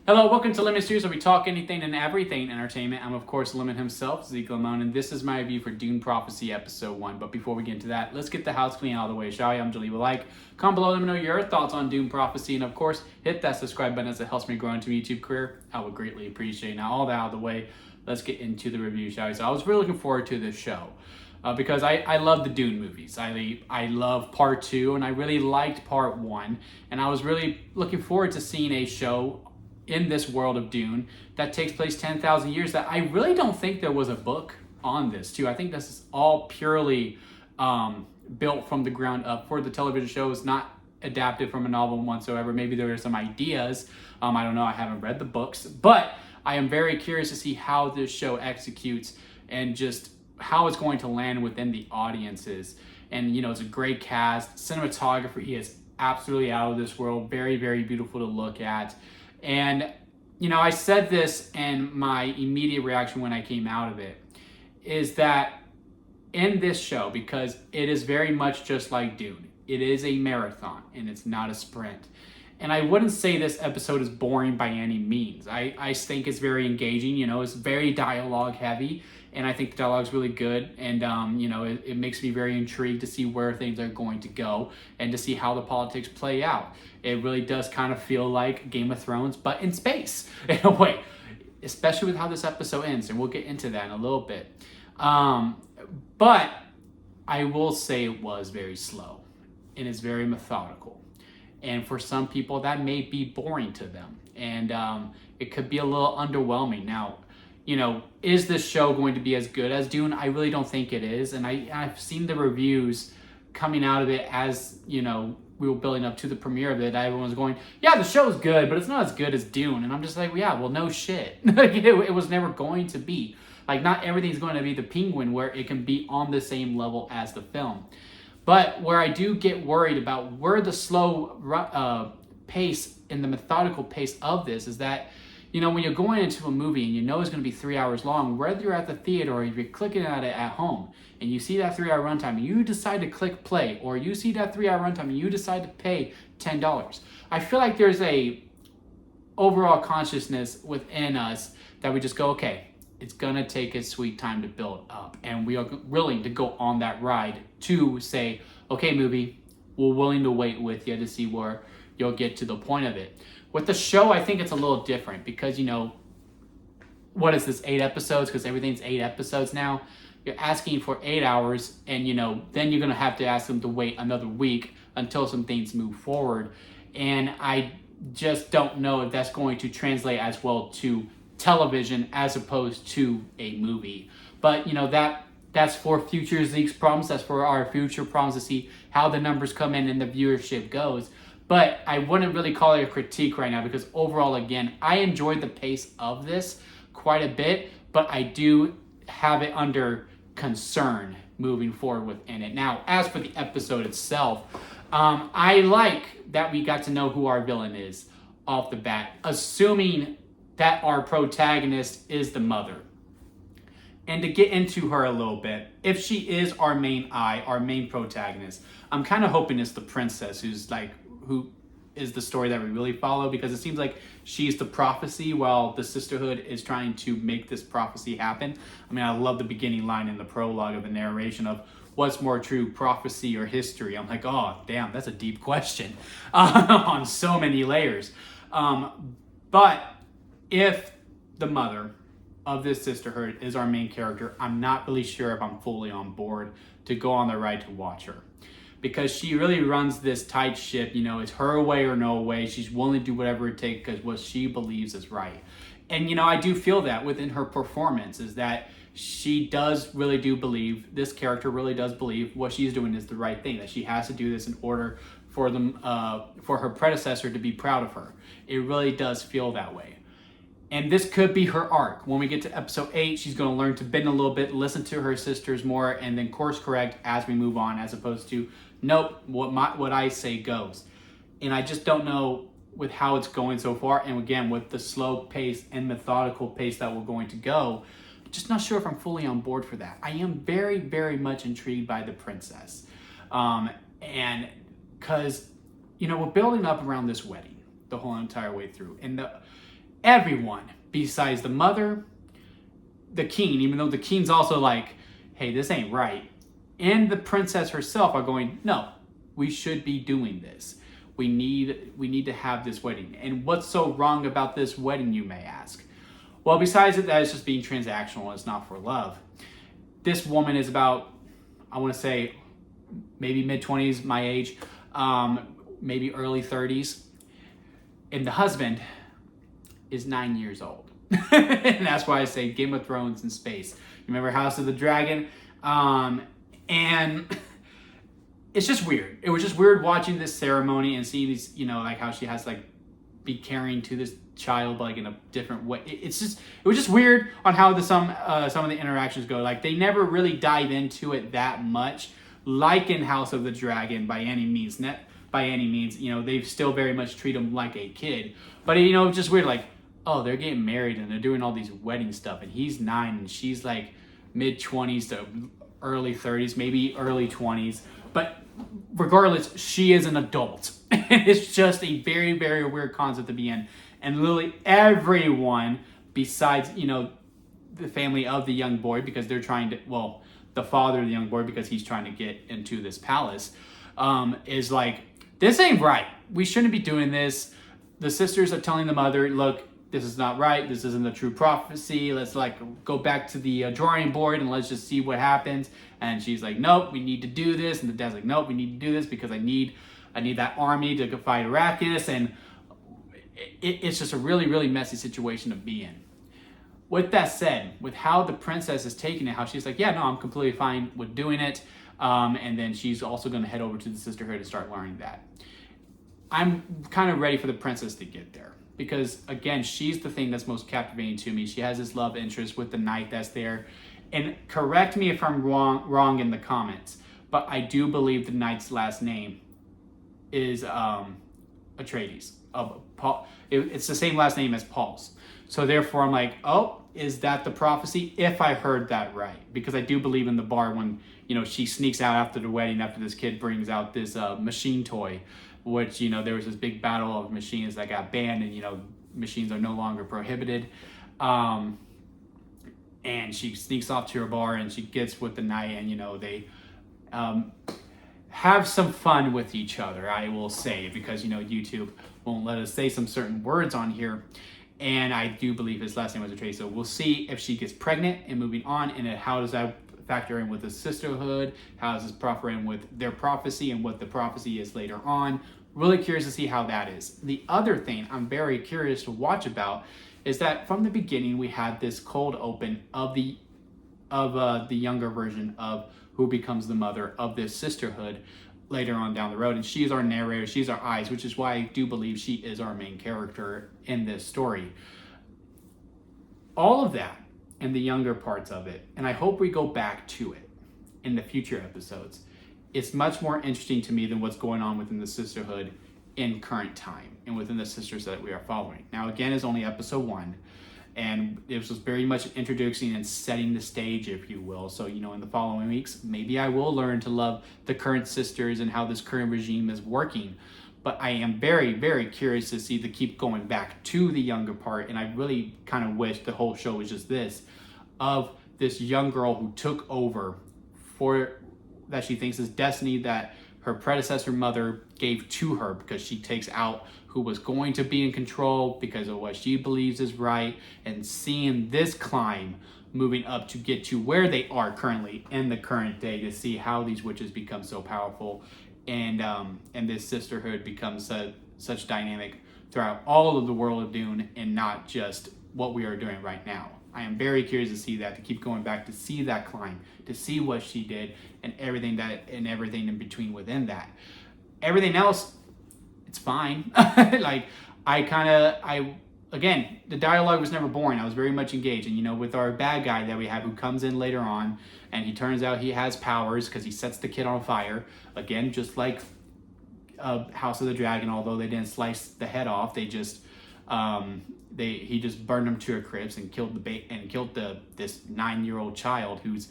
Hello, welcome to Lemon Studios, where we talk anything and everything entertainment. I'm, of course, Lemon himself, Zeke Lemon, and this is my review for Dune Prophecy Episode 1. But before we get into that, let's get the house clean out of the way, shall we? I'm Jaleel. Like, comment below, let me know your thoughts on Dune Prophecy, and of course, hit that subscribe button as it helps me grow into a YouTube career. I would greatly appreciate it. Now, all that out of the way, let's get into the review, shall we? So I was really looking forward to this show. Because I love the Dune movies. I love part 2, and I really liked part 1. And I was really looking forward to seeing a show in this world of Dune that takes place 10,000 years that I really don't think there was a book on this too. I think this is all purely built from the ground up for the television show. It's not adapted from a novel whatsoever. Maybe there are some ideas. I don't know. I haven't read the books, but I am very curious to see how this show executes and just how it's going to land within the audiences. And, you know, it's a great cast. Cinematography is absolutely out of this world. Very, very beautiful to look at. And, you know, I said this, and my immediate reaction when I came out of it is that in this show, because it is very much just like Dune, it is a marathon and it's not a sprint. And I wouldn't say this episode is boring by any means. I think it's very engaging, you know, it's very dialogue heavy, and I think the dialogue's really good, and you know, it makes me very intrigued to see where things are going to go and to see how the politics play out. It really does kind of feel like Game of Thrones, but in space, in a way, especially with how this episode ends, and we'll get into that in a little bit. But I will say it was very slow, and it's very methodical. And for some people, that may be boring to them. And it could be a little underwhelming. Now, you know, is this show going to be as good as Dune? I really don't think it is. And I've seen the reviews coming out of it as, you know, we were building up to the premiere of it. Everyone was going, yeah, the show's good, but it's not as good as Dune. And I'm just like, yeah, well, no shit. It was never going to be. Like, not everything's going to be the Penguin where it can be on the same level as the film. But where I do get worried about where the slow pace and the methodical pace of this is that, you know, when you're going into a movie and you know it's going to be 3 hours long, whether you're at the theater or if you're clicking at it at home, and you see that 3-hour runtime and you decide to click play, or you see that 3-hour runtime and you decide to pay $10, I feel like there's a overall consciousness within us that we just go, okay, it's going to take its sweet time to build up. And we are willing to go on that ride to say, okay, movie, we're willing to wait with you to see where you'll get to the point of it. With the show, I think it's a little different because, you know, what is this, 8 episodes? Because everything's 8 episodes now. You're asking for 8 hours, and, you know, then you're going to have to ask them to wait another week until some things move forward. And I just don't know if that's going to translate as well to television as opposed to a movie. But, you know, that's for future Zeke's problems. That's for our future problems to see how the numbers come in and the viewership goes. But I wouldn't really call it a critique right now because overall, again, I enjoyed the pace of this quite a bit, but I do have it under concern moving forward within it. Now, as for the episode itself, I like that we got to know who our villain is off the bat, assuming that our protagonist is the mother. And to get into her a little bit, if she is our main our main protagonist, I'm kind of hoping it's the princess who is the story that we really follow, because it seems like she's the prophecy while the sisterhood is trying to make this prophecy happen. I mean, I love the beginning line in the prologue of the narration of what's more true, prophecy or history? I'm like, oh, damn, that's a deep question on so many layers. But if the mother of this sisterhood is our main character, I'm not really sure if I'm fully on board to go on the ride to watch her. Because she really runs this tight ship, you know, it's her way or no way. She's willing to do whatever it takes because what she believes is right. And, you know, I do feel that within her performance is that she does really do believe, this character really does believe what she's doing is the right thing, that she has to do this in order for her predecessor to be proud of her. It really does feel that way. And this could be her arc. When we get to episode 8, she's going to learn to bend a little bit, listen to her sisters more, and then course correct as we move on, as opposed to, nope, what I say goes. And I just don't know with how it's going so far. And again, with the slow pace and methodical pace that we're going to go, just not sure if I'm fully on board for that. I am very, very much intrigued by the princess. And because, you know, we're building up around this wedding the whole entire way through. And everyone besides the mother, the king, even though the king's also like, hey, this ain't right, and the princess herself are going, no, we should be doing this. We need to have this wedding. And what's so wrong about this wedding, you may ask? Well, besides that it's just being transactional, it's not for love. This woman is about, I want to say, maybe mid-20s, my age, maybe early 30s. And the husband is 9 years old. And that's why I say Game of Thrones in space. You remember House of the Dragon? And it's just weird. It was just weird watching this ceremony and seeing these, like how she has like be carrying to this child like in a different way. It was just weird on how some of the interactions go. Like they never really dive into it that much, like in House of the Dragon by any means. They still very much treat him like a kid. But just weird, like, oh, they're getting married and they're doing all these wedding stuff, and he's 9 and she's like mid-20s to early 30s, maybe early 20s. But regardless, she is an adult. It's just a very, very weird concept to be in. And literally everyone besides, the family of the young boy, because they're trying to, the father of the young boy, because he's trying to get into this palace, is like, this ain't right. We shouldn't be doing this. The sisters are telling the mother, look, this is not right. This isn't the true prophecy. Let's go back to the drawing board and let's just see what happens. And she's like, nope, we need to do this. And the dad's like, nope, we need to do this because I need that army to fight Arrakis. And it's just a really, really messy situation to be in. With that said, with how the princess is taking it, how she's like, yeah, no, I'm completely fine with doing it. And then she's also going to head over to the sisterhood to start learning that. I'm kind of ready for the princess to get there. Because, again, she's the thing that's most captivating to me. She has this love interest with the knight that's there. And correct me if I'm wrong in the comments, but I do believe the knight's last name is Atreides. Paul. It's the same last name as Paul's. So therefore, I'm like, oh, is that the prophecy? If I heard that right. Because I do believe in the bar when, she sneaks out after the wedding, after this kid brings out this machine toy, which, there was this big battle of machines that got banned and, machines are no longer prohibited. And she sneaks off to her bar and she gets with the knight and, they have some fun with each other, I will say, because, YouTube won't let us say some certain words on here. And I do believe his last name was Atreides. So we'll see if she gets pregnant and moving on. And how does that factor in with the sisterhood? How does this factor in with their prophecy and what the prophecy is later on? Really curious to see how that is. The other thing I'm very curious to watch about is that from the beginning we had this cold open of the younger version of who becomes the mother of this sisterhood later on down the road, and she's our narrator, she's our eyes, which is why I do believe she is our main character in this story. All of that and the younger parts of it, and I hope we go back to it in the future episodes. It's much more interesting to me than what's going on within the sisterhood in current time and within the sisters that we are following. Now, again, it's only episode 1, and it was very much introducing and setting the stage, if you will. So, in the following weeks, maybe I will learn to love the current sisters and how this current regime is working. But I am very, very curious to see the keep going back to the younger part, and I really kind of wish the whole show was just this, of this young girl who took over for that she thinks is destiny that her predecessor mother gave to her, because she takes out who was going to be in control because of what she believes is right, and seeing this climb moving up to get to where they are currently in the current day, to see how these witches become so powerful and this sisterhood becomes such dynamic throughout all of the world of Dune and not just what we are doing right now. I am very curious to see that, to keep going back, to see that climb, to see what she did and everything in between within that. Everything else, it's fine. Again, the dialogue was never boring. I was very much engaged. And, with our bad guy that we have who comes in later on, and he turns out he has powers because he sets the kid on fire. Again, just like House of the Dragon, although they didn't slice the head off, they just... he just burned him to a crisp and killed this 9-year-old child who's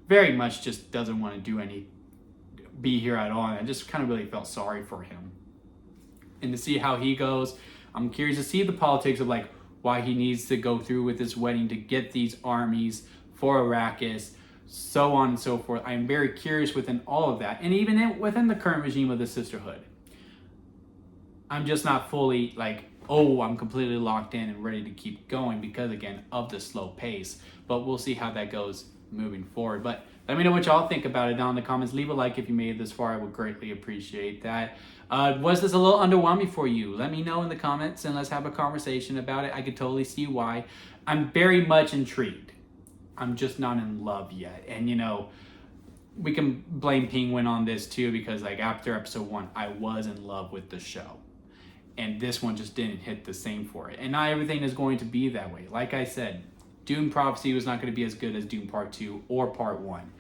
very much just doesn't want to be here at all. And I just kind of really felt sorry for him. And to see how he goes, I'm curious to see the politics of why he needs to go through with this wedding to get these armies for Arrakis, so on and so forth. I'm very curious within all of that, and even within the current regime of the Sisterhood. I'm just not fully like, oh, I'm completely locked in and ready to keep going because, again, of the slow pace. But we'll see how that goes moving forward. But let me know what y'all think about it down in the comments. Leave a like if you made it this far. I would greatly appreciate that. Was this a little underwhelming for you? Let me know in the comments and let's have a conversation about it. I could totally see why. I'm very much intrigued. I'm just not in love yet. And, you know, we can blame Penguin on this too because, like, after episode 1, I was in love with the show. And this one just didn't hit the same for it. And not everything is going to be that way. Like I said, Dune Prophecy was not going to be as good as Dune Part 2 or Part 1.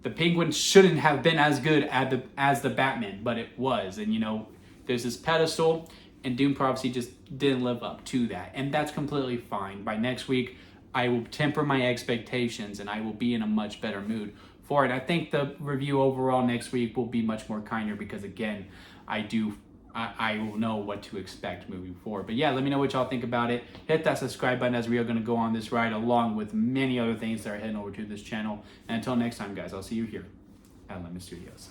The Penguin shouldn't have been as good as the Batman, but it was. And, you know, there's this pedestal, and Dune Prophecy just didn't live up to that. And that's completely fine. By next week, I will temper my expectations, and I will be in a much better mood for it. I think the review overall next week will be much more kinder because, again, I will know what to expect moving forward. But yeah, let me know what y'all think about it. Hit that subscribe button as we are going to go on this ride along with many other things that are heading over to this channel. And until next time, guys, I'll see you here at Lemon Studios.